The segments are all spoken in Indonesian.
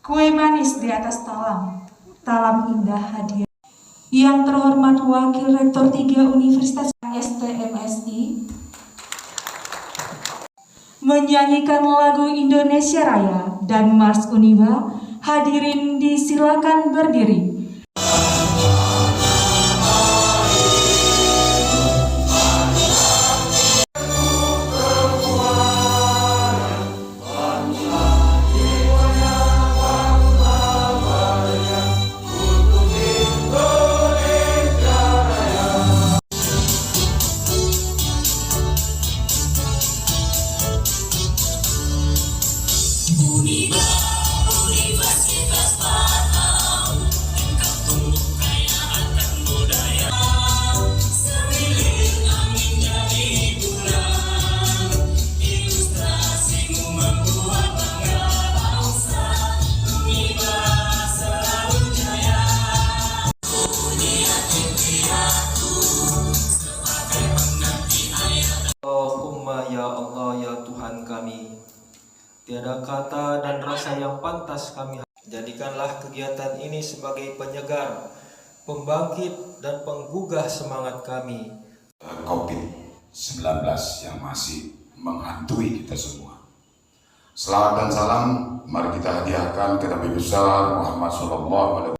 Kue manis di atas talam, talam indah hadiah. Yang terhormat Wakil Rektor 3 Universitas STMSI menyanyikan lagu Indonesia Raya dan Mars Uniba. Hadirin disilakan berdiri. Allahumma ya Allah ya Tuhan kami, tiada kata dan rasa yang pantas kami. Jadikanlah kegiatan ini sebagai penyegar, pembangkit dan penggugah semangat kami. COVID-19 yang masih menghantui kita semua. Selamat dan salam mari kita hadiahkan ke Nabi besar Muhammad SAW.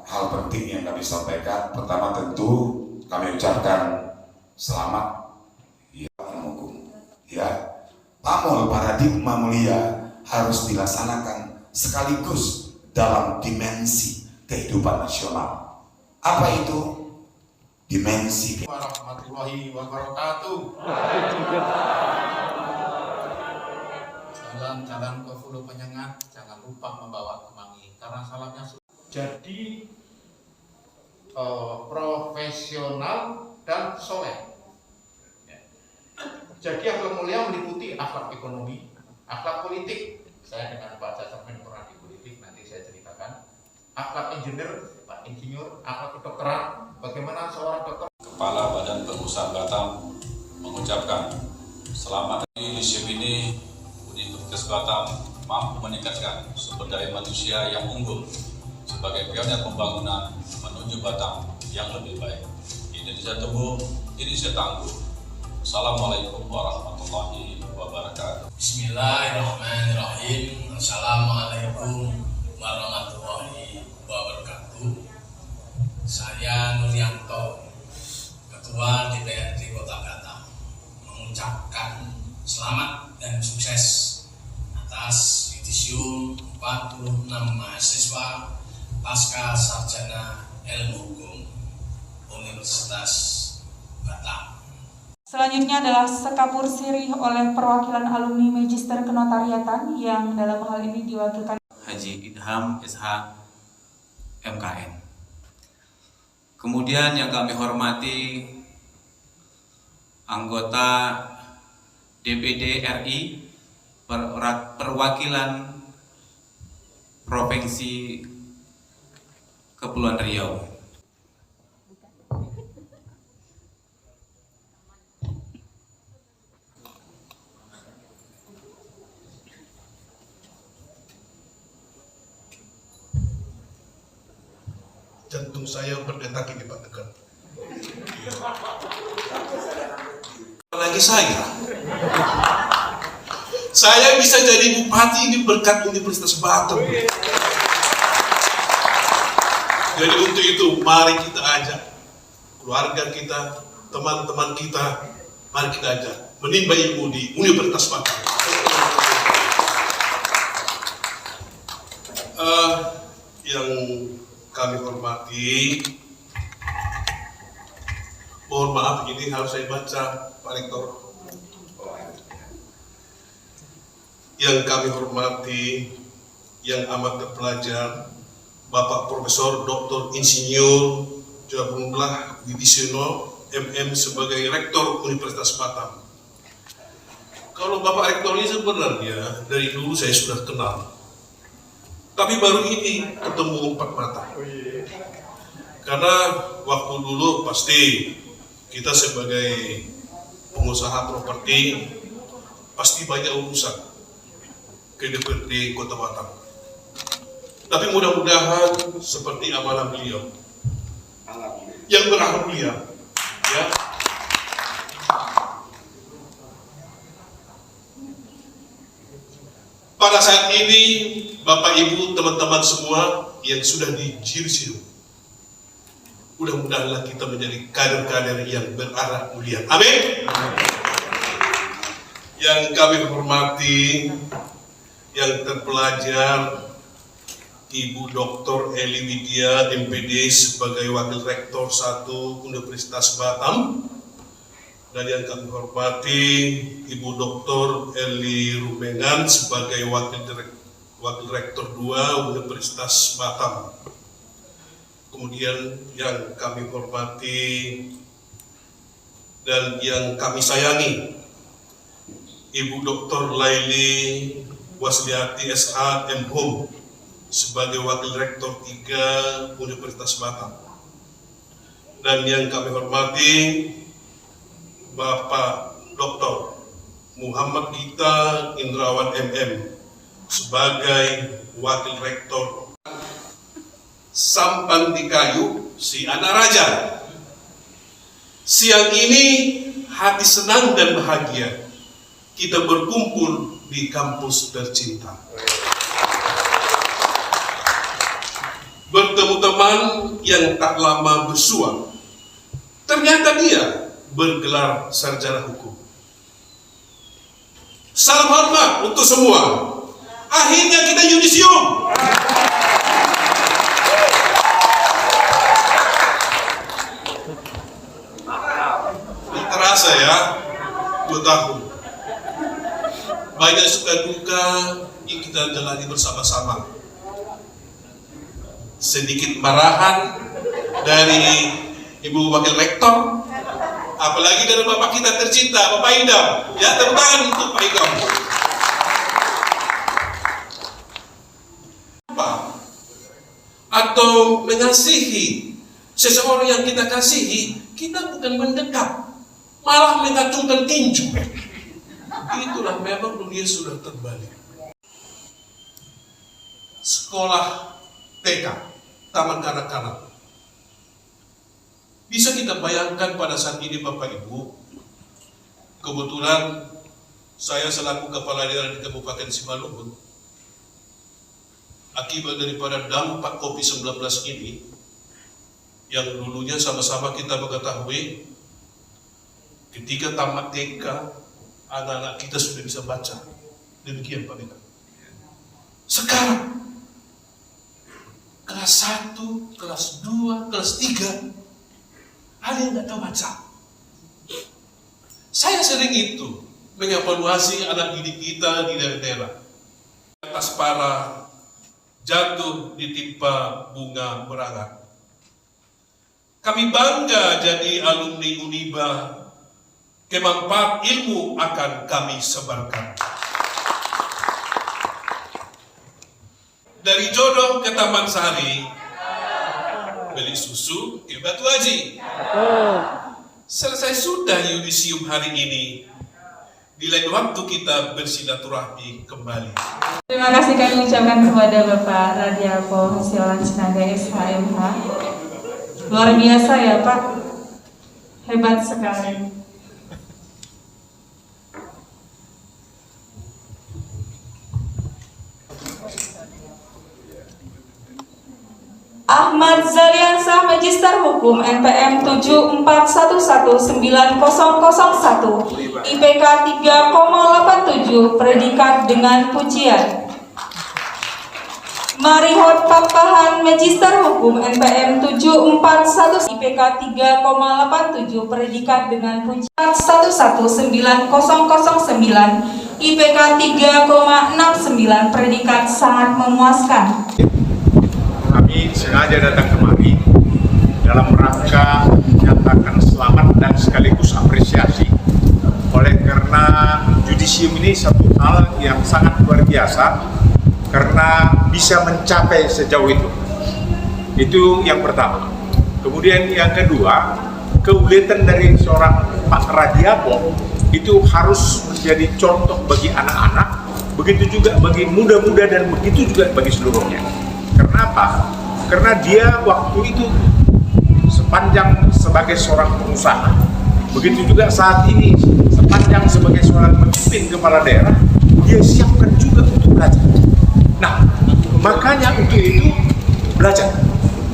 Hal penting yang kami sampaikan, pertama tentu kami ucapkan selamat ya, pamol paradigma mulia harus dilaksanakan sekaligus dalam dimensi kehidupan nasional. Apa itu dimensi? Warahmatullahi wabarakatuh. Jalan-jalan ke Hulu Penyengat, jangan lupa membawa kemangi karena salamnya. Jadi profesional dan soleh. Jadi akhlak mulia meliputi akhlak ekonomi, akhlak politik. Saya dengan Pak Cacar pernah di politik, nanti saya ceritakan. Akhlak insinyur, akhlak kedokteran, bagaimana seorang dokter. Kepala Badan Pengusaha Batam mengucapkan selamat di SIP ini Universitas Batam mampu meningkatkan sumber daya manusia yang unggul sebagai pionir pembangunan menuju Batam yang lebih baik. Indonesia tumbuh, Indonesia tangguh. Assalamualaikum warahmatullahi wabarakatuh. Bismillahirrahmanirrahim. Assalamualaikum warahmatullahi wabarakatuh. Saya Nuryanto, Ketua DPRD Kota Batam, mengucapkan selamat dan sukses atas yudisium 46 mahasiswa pasca sarjana ilmu hukum Universitas Batam. Selanjutnya adalah sekapur sirih oleh perwakilan alumni Magister Kenotariatan yang dalam hal ini diwakilkan Haji Idham SH MKN. Kemudian yang kami hormati anggota DPD RI perwakilan Provinsi Kepulauan Riau. Jantung saya berdetak ini Pak Tegar. Apalagi saya bisa jadi bupati ini berkat Universitas Batam. Jadi untuk itu mari kita ajak keluarga kita, teman-teman kita, mari kita ajak menimba ilmu di Universitas Batam. Yang kami hormati, mohon maaf ini harus saya baca Pak Rektor. Yang kami hormati, yang amat terpelajar, Bapak Profesor Dr. Insinyur Jabunlah Widisono MM sebagai Rektor Universitas Batam. Kalau Bapak Rektor ini sebenarnya dari dulu saya sudah kenal. Tapi baru ini ketemu empat mata. Karena waktu dulu pasti kita sebagai pengusaha properti pasti banyak urusan ke DPRD Kota Batam. Tapi mudah-mudahan seperti amanah beliau yang berakhir mulia, ya. Pada saat ini, Bapak Ibu, teman-teman semua yang sudah di Jirsium, mudah-mudahanlah kita menjadi kader-kader yang berarah mulia. Amin. Yang kami hormati, yang terpelajar, Ibu Dr. Eli Widya, MPD sebagai Wakil Rektor 1 Universitas Batam, dan yang kami hormati Ibu Dr. Eli Rubengan sebagai Wakil Rektor 2 Universitas Batam. Kemudian yang kami hormati dan yang kami sayangi Ibu Dr. Laili Wasliati SH MHum sebagai Wakil Rektor 3 Universitas Batam. Dan yang kami hormati Bapak Dr. Muhammad Gita Indrawan MM sebagai Wakil Rektor. Sampan di kayu si anak raja. Siang ini hati senang dan bahagia kita berkumpul di kampus tercinta. Bertemu teman yang tak lama bersua. Ternyata dia bergelar sarjana hukum. Salam hormat untuk semua. Akhirnya kita yudisium. Terasa ya, 2 tahun. Banyak suka duka yang kita jalani bersama-sama. Sedikit marahan dari Ibu Wakil Rektor, apalagi dari Bapak kita tercinta, Bapak Idam. Ya, tepuk tangan untuk Pak Idam. Atau mengasihi seseorang yang kita kasihi, kita bukan mendekat, malah mengacungkan tinju. Itulah memang dunia sudah terbalik. Sekolah TK, taman kanak-kanak. Bisa kita bayangkan pada saat ini Bapak Ibu, kebetulan saya selaku Kepala Daerah di Kabupaten Simalungun, akibat daripada dampak COVID-19 ini, yang dulunya sama-sama kita mengetahui, ketika tamat TK, anak-anak kita sudah bisa baca. Demikian Pak Beka. Sekarang, kelas 1, kelas 2, kelas 3, ada yang nggak tahu baca. Saya sering itu mengevaluasi anak didik kita di daerah-daerah. Atas para jatuh ditimpa bunga berangan. Kami bangga jadi alumni Uniba. Kemanfaat ilmu akan kami sebarkan. Dari Jodoh ke Taman Sari, beli susu ke Batu Haji. Selesai sudah yudisium hari ini. Di lain waktu kita bersilaturahmi kembali. Terima kasih kami ucapkan kepada Bapak Radialpo Hasilan Sinaga SHMH. Luar biasa ya Pak, hebat sekali. Ahmad Zaliansah, Magister Hukum, NPM 74119001, IPK 3,87, predikat dengan pujian. Marihot Papahan, Magister Hukum, NPM 741, IPK 3,87, predikat dengan pujian. 119009, IPK 3,69, predikat sangat memuaskan. Kami sengaja datang kemari dalam rangka menyatakan selamat dan sekaligus apresiasi oleh karena yudisium ini satu hal yang sangat luar biasa karena bisa mencapai sejauh itu. Itu yang pertama. Kemudian yang kedua, keuletan dari seorang Pak Radialpo itu harus menjadi contoh bagi anak-anak, begitu juga bagi muda-muda dan begitu juga bagi seluruhnya. Karena apa? Karena dia waktu itu sepanjang sebagai seorang pengusaha, begitu juga saat ini sepanjang sebagai seorang pemimpin kepala daerah, dia siapkan juga untuk belajar. Nah, makanya untuk itu belajar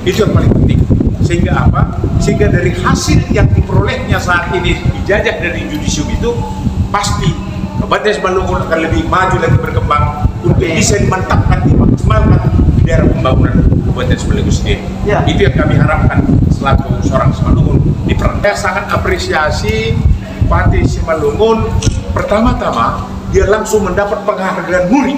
itu yang paling penting. Sehingga apa? Sehingga dari hasil yang diperolehnya saat ini dijajah dari judisium itu pasti Kabupaten Simalungun akan lebih maju lagi berkembang untuk bisa dimantapkan, dimaksimalkan di daerah pembangunan Kabupaten Simalungun sendiri. Itu yang kami harapkan selaku seorang Simalungun di peran. Saya sangat apresiasi Bupati Simalungun. Pertama-tama dia langsung mendapat penghargaan muri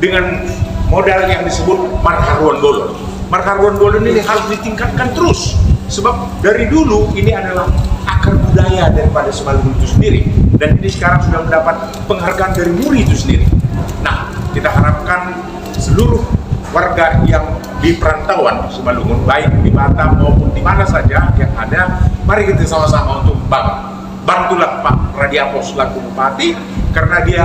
dengan modal yang disebut Marharwan Dolon. Marharwan Dolon ini harus ditingkatkan terus, sebab dari dulu ini adalah akar budaya daripada Simalungun itu sendiri, dan ini sekarang sudah mendapat penghargaan dari muri itu sendiri. Nah, kita harapkan seluruh warga yang di perantauan Simalungun, baik di Batam maupun di mana saja yang ada, mari kita sama-sama untuk bantulah Pak Radiapo selaku Bupati, karena dia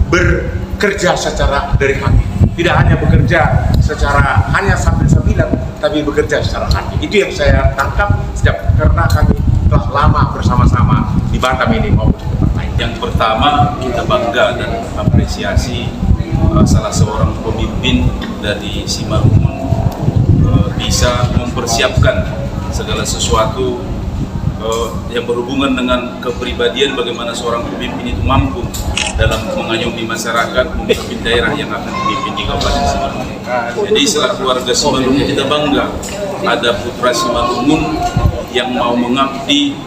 bekerja secara dari hati, tidak hanya bekerja secara hanya sambil-sambilan, tapi bekerja secara hati. Itu yang saya tangkap sejak, karena kami telah lama bersama-sama di Batam ini maupun di tempat lain. Yang pertama, kita bangga dan apresiasi salah seorang pemimpin dari Simalungun bisa mempersiapkan segala sesuatu yang berhubungan dengan kepribadian, bagaimana seorang pemimpin itu mampu dalam mengayomi masyarakat, memimpin daerah yang akan dipimpin di Kabupaten Simalungun. Jadi selaku warga Simalungun kita bangga ada putra Simalungun yang mau mengabdi,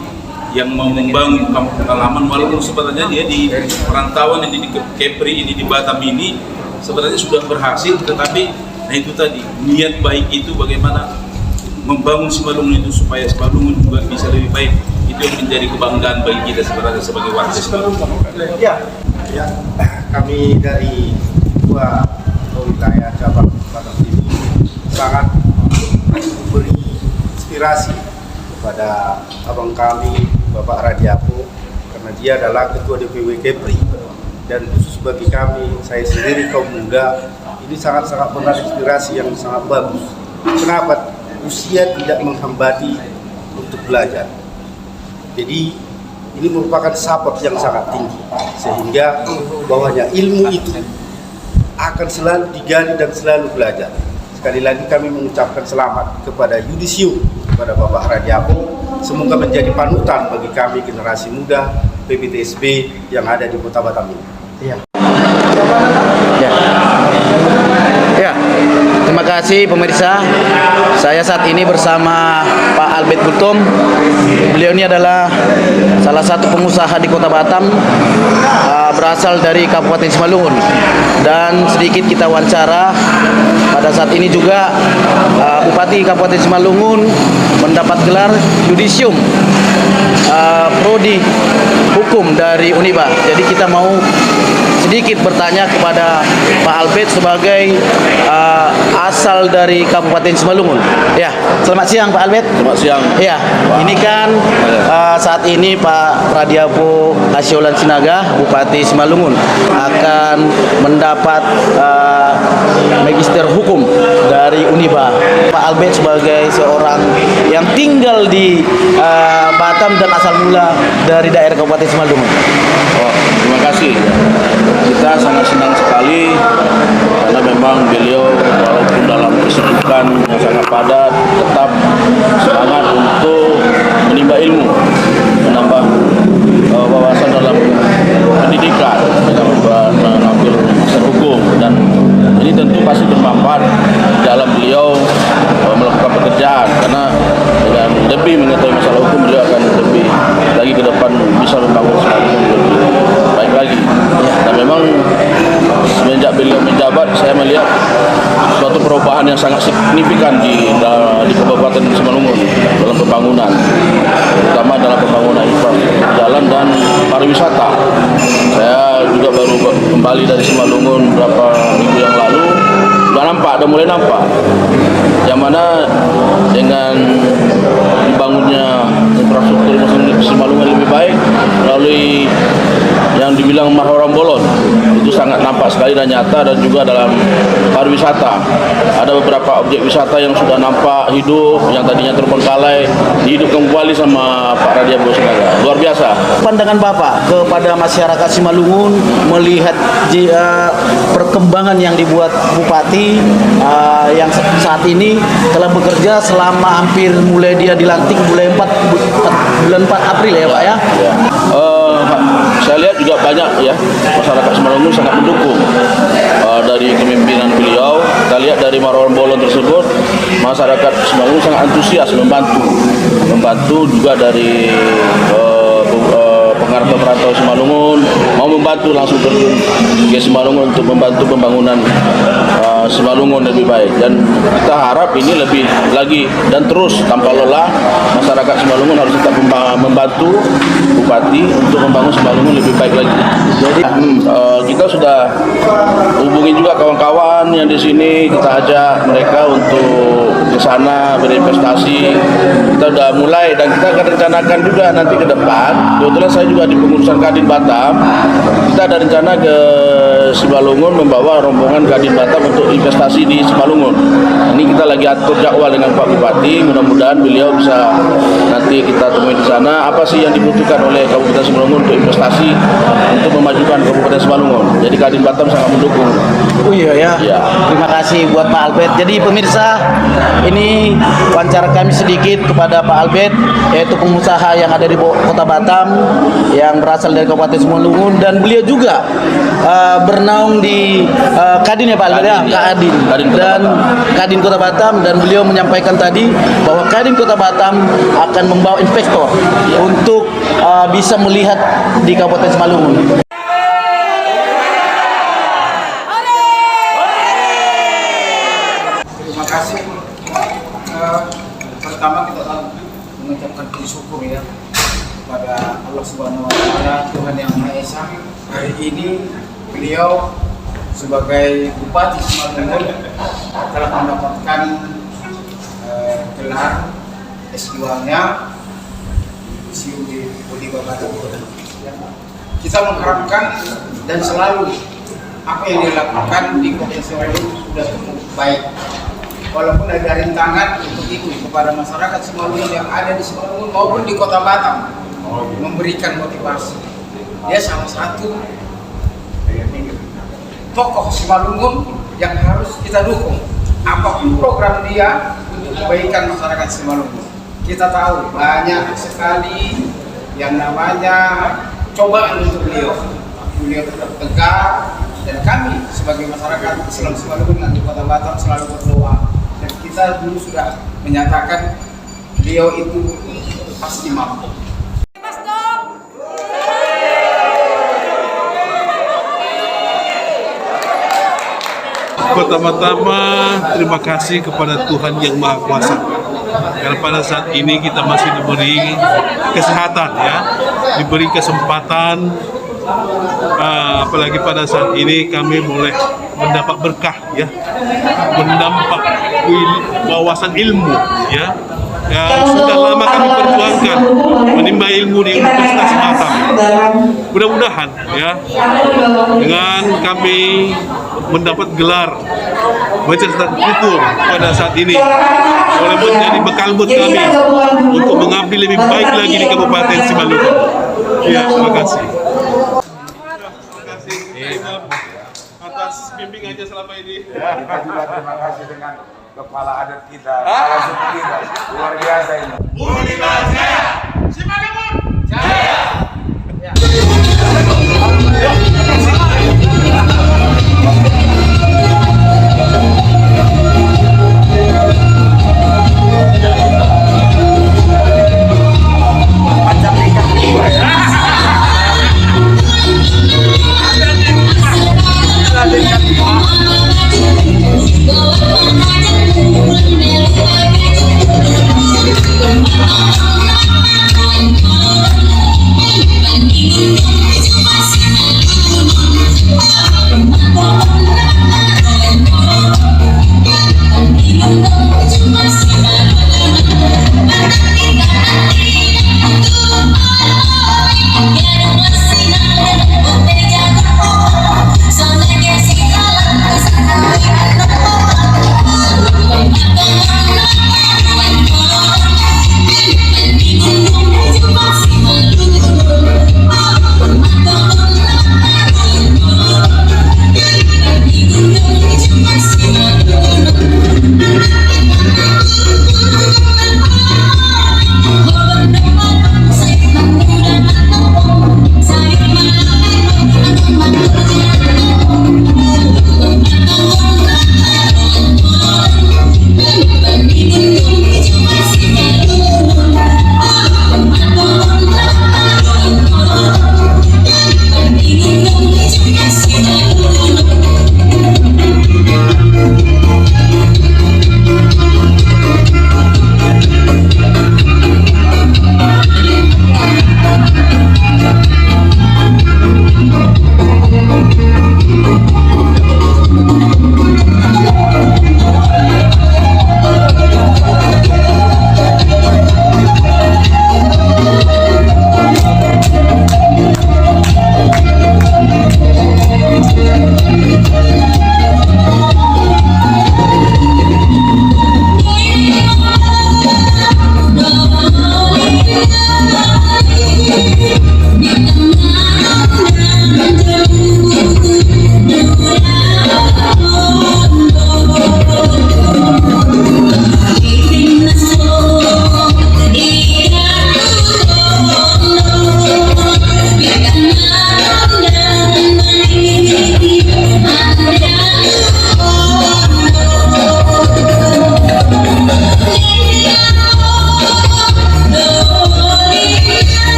yang mau membangun kampung halaman, walaupun sebenarnya dia di perantauan ini di Kepri ini di Batam ini sebenarnya sudah berhasil, tetapi nah itu tadi niat baik itu bagaimana membangun Simalungun itu supaya Simalungun juga bisa lebih baik, itu yang menjadi kebanggaan bagi kita sebenarnya sebagai warga Simalungun. Ya, kami dari dua wilayah cabang Batam ini sangat memberi inspirasi kepada abang kami Bapak Radiapo, karena dia adalah Ketua DPW Kepri, dan khusus bagi kami, saya sendiri kaum muda, ini sangat-sangat benar inspirasi yang sangat bagus. Kenapa? Usia tidak menghambati untuk belajar. Jadi ini merupakan support yang sangat tinggi, sehingga bahwanya ilmu itu akan selalu digali dan selalu belajar. Sekali lagi kami mengucapkan selamat kepada Yudisium, kepada Bapak Radiapo. Semoga menjadi panutan bagi kami generasi muda PPTSB yang ada di Kota Batam ini. Terima kasih pemirsa. Saya saat ini bersama Pak Albert Gultom. Beliau ini adalah salah satu pengusaha di Kota Batam, berasal dari Kabupaten Simalungun. Dan sedikit kita wawancara, pada saat ini juga Bupati Kabupaten Simalungun mendapat gelar Yudisium Prodi Hukum dari Uniba. Jadi kita mau sedikit bertanya kepada Pak Albert sebagai asal dari Kabupaten Simalungun. Ya, selamat siang Pak Albert. Selamat siang. Ya, ini kan saat ini Pak Radiapo Hasyolan Sinaga, Bupati Simalungun, akan mendapat Magister Hukum dari Uniba. Pak Albert sebagai seorang yang tinggal di Batam dan asal mula dari daerah Kabupaten Simalungun. Oh, terima kasih. Kita sangat senang sekali karena memang beliau walaupun dalam kesibukan yang sangat padat tetap semangat untuk menimba ilmu, menambah wawasan dalam pendidikan dengan mengambil master hukum, dan ini tentu pasti bermanfaat dalam beliau melakukan pekerjaan, karena dengan lebih mengetahui masalah hukum beliau akan lebih lagi ke depan bisa membangun Simalungun lebih baik lagi. Dan memang semenjak beliau menjabat saya melihat suatu perubahan yang sangat signifikan di Kabupaten Simalungun dalam pembangunan. nampak sekali dan nyata, dan juga dalam pariwisata. Ada beberapa objek wisata yang sudah nampak hidup, yang tadinya terbengkalai, dihidupkan kembali sama Pak Radia Bosinaga. Luar biasa. Pandangan Bapak kepada masyarakat Simalungun melihat perkembangan yang dibuat Bupati yang saat ini telah bekerja selama hampir mulai dia dilantik bulan 4 April ya Pak ya? Saya lihat juga banyak ya masyarakat Simalungun sangat mendukung dari kepemimpinan beliau. Kita lihat dari Marwan Bolon tersebut, masyarakat Simalungun sangat antusias membantu juga dari pengarah perantau Simalungun mau membantu langsung terjun ke Simalungun untuk membantu pembangunan Simalungun lebih baik, dan kita harap ini lebih lagi dan terus tanpa lelah masyarakat Simalungun harus tetap membantu Bupati untuk membangun Simalungun lebih baik lagi. Jadi kita sudah hubungi juga kawan-kawan yang di sini, kita ajak mereka untuk ke sana berinvestasi. Kita sudah mulai dan kita akan rencanakan juga nanti ke depan. Kebetulan saya juga di pengurusan Kadin Batam. Kita ada rencana ke Simalungun membawa rombongan Kadin Batam untuk investasi di Simalungun. Ini kita lagi atur jadwal dengan Pak Bupati. Mudah-mudahan beliau bisa nanti kita temui di sana. Apa sih yang dibutuhkan oleh Kabupaten Simalungun untuk investasi untuk memajukan Kabupaten Simalungun. Jadi Kadin Batam sangat mendukung. Oh iya ya. Ya. Terima kasih buat Pak Albert. Jadi pemirsa, ini wawancara kami sedikit kepada Pak Albert, yaitu pengusaha yang ada di Kota Batam yang berasal dari Kabupaten Simalungun, dan beliau juga bernaung di Kadin ya Pak Albert ya, Kadin Kota Batam, dan beliau menyampaikan tadi bahwa Kadin Kota Batam akan membawa investor untuk bisa melihat di Kabupaten Simalungun. Terima kasih. Pertama kita mengucapkan syukur ya kepada Allah Subhanahu Wa Taala, Tuhan Yang Maha Esa. Hari ini beliau sebagai Bupati Simalungun telah mendapatkan gelar S2-nya di Museum di Bodiba Batam. Kita mengharapkan dan selalu apa yang dilakukan di Kota Simalungun sudah cukup baik. Walaupun ada rintangan untuk itu kepada masyarakat Simalungun yang ada di Simalungun maupun di Kota Batam, memberikan motivasi. Dia salah satu tokoh Simalungun yang harus kita dukung. Apapun program dia untuk kebaikan masyarakat Simalungun. Kita tahu banyak sekali yang namanya cobaan untuk beliau. Beliau tetap tegak, dan kami sebagai masyarakat Islam Simalungun dan di Kota Batam selalu berdoa. Dan kita dulu sudah menyatakan beliau itu pasti mampu. Pertama-tama terima kasih kepada Tuhan Yang Maha Kuasa, karena pada saat ini kita masih diberi kesehatan ya, diberi kesempatan, apalagi pada saat ini kami boleh mendapat berkah ya, mendapat wawasan ilmu ya, yang sudah lama kami perjuangkan, menimba ilmu di Universitas Batam. Mudah-mudahan ya, dengan kami mendapat gelar Majelis Kultur pada saat ini boleh menjadi bekal buat kami untuk mengabdi lebih baik lagi di Kabupaten Simalungun. Ya, terima kasih. Terima kasih atas bimbingannya selama ini. Ya, kita juga terima kasih dengan kepala adat kita, kepala suku kita, luar biasa ini. Bodiba Jaya, Simalungun Jaya. Thank you.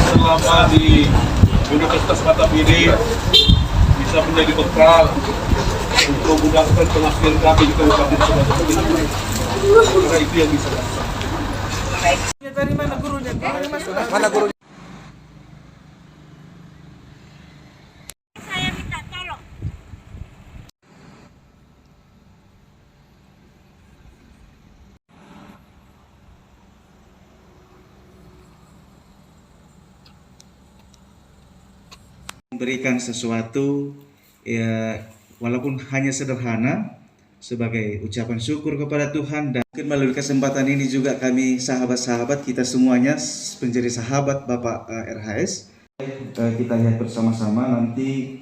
Selama di Universitas Batam ini bisa menjadi bekal untuk memudahkan pengabdian kami di Kabupaten Batam ini. Karena itu yang bisa. Dari mana gurunya? Mana gurunya? Saya minta tolong. Memberikan sesuatu ya walaupun hanya sederhana sebagai ucapan syukur kepada Tuhan, dan mungkin melalui kesempatan ini juga kami sahabat-sahabat kita semuanya menjadi sahabat Bapak RHS. Kita lihat bersama-sama nanti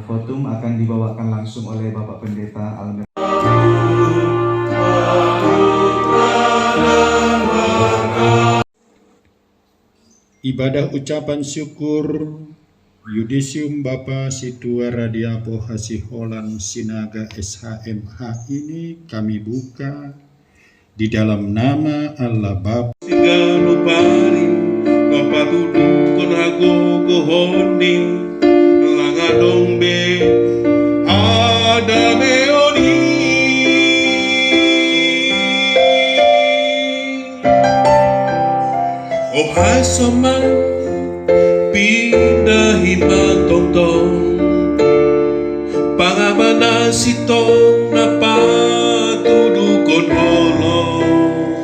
fotum akan dibawakan langsung oleh Bapak Pendeta Almer. Ibadah ucapan syukur Yudisium Bapa Situa Radiapo Hasiholan Sinaga SHMH ini kami buka di dalam nama Allah Bapa. Sigalo pari kapatudu konago gohoni langadong be ada meoni oh hai soman pindahin matontong pangamana sitong napatudukon holong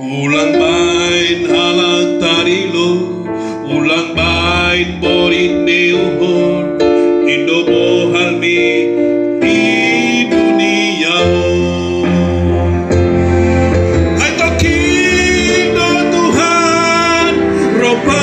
ulang bain halang tarilo ulang bain borin neuhon indo bohal mi di dunia hai tokindo Tuhan ropa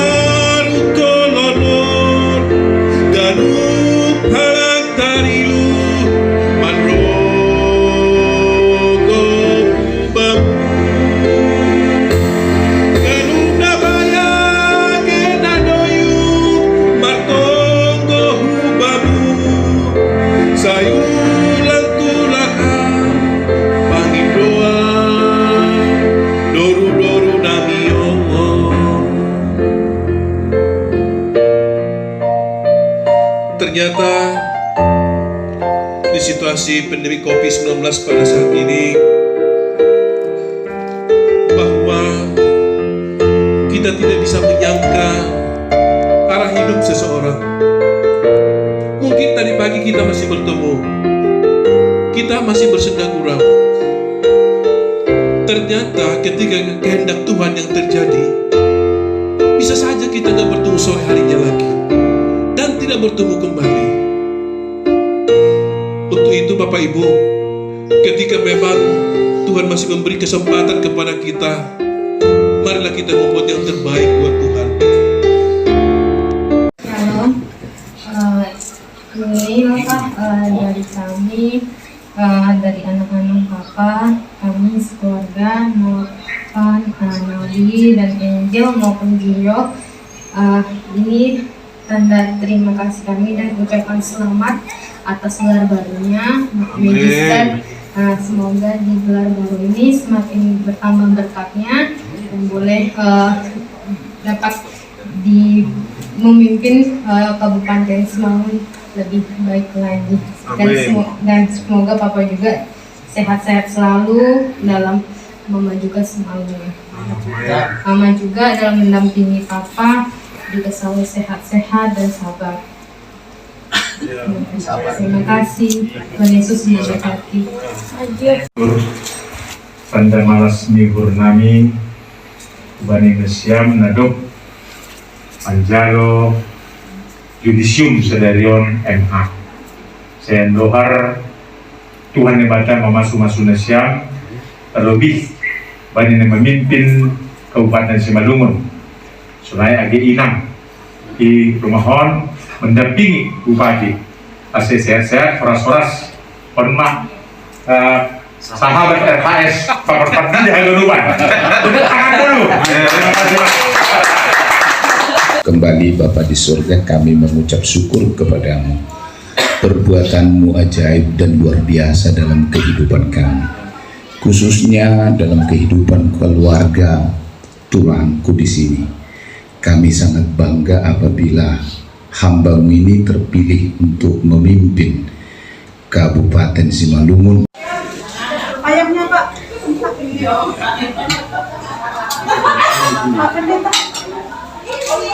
ternyata di situasi pandemi COVID-19 pada saat ini bahwa kita tidak bisa menyangka arah hidup seseorang. Mungkin tadi pagi kita masih bertemu, kita masih bersenda gurau. Ternyata ketika kehendak Tuhan yang terjadi, bisa saja kita nggak bertemu sore harinya lagi dan tidak bertemu kembali. Untuk itu Bapak Ibu, ketika memang Tuhan masih memberi kesempatan kepada kita, marilah kita membuat yang terbaik buat Tuhan. Halo, ini Bapak dari kami, dari anak-anak Bapak, kami sekeluarga, Novan, Noli, dan Angel maupun Gio. Ini tanda terima kasih kami dan ucapan selamat atas gelar barunya Magister. Semoga di gelar baru ini semakin bertambah berkatnya dan boleh dapat memimpin Kabupaten Semanggi lebih baik lagi. Dan semoga Papa juga sehat-sehat selalu dalam memajukan Semanggi. Mama juga dalam mendampingi Papa juga selalu sehat-sehat dan sabar. Terima kasih. Tuhan Yesus memberkati. Tanda malas mihur nami Bani Nesiam Nadok Anjalo Yudisium Sedarion MH. Saya dohar Tuhan yang baca memasu-masu Nesiam, terlebih Bani yang memimpin Kabupaten Simalungun Sungai Agi Inang di Rumahon mendampingi Bupati. Asli sehat-sehat, foras-foras, penuh sahabat RHS, Pak di Haluruan. Tepuk tangan dulu. Terima kasih Pak. kembali Bapa di surga, kami mengucap syukur kepadamu. Perbuatanmu ajaib dan luar biasa dalam kehidupan kami, khususnya dalam kehidupan keluarga tulangku di sini. Kami sangat bangga apabila hamba-Mu ini terpilih untuk memimpin Kabupaten Simalungun. Ayamnya Pak.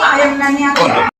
Ayam nanya.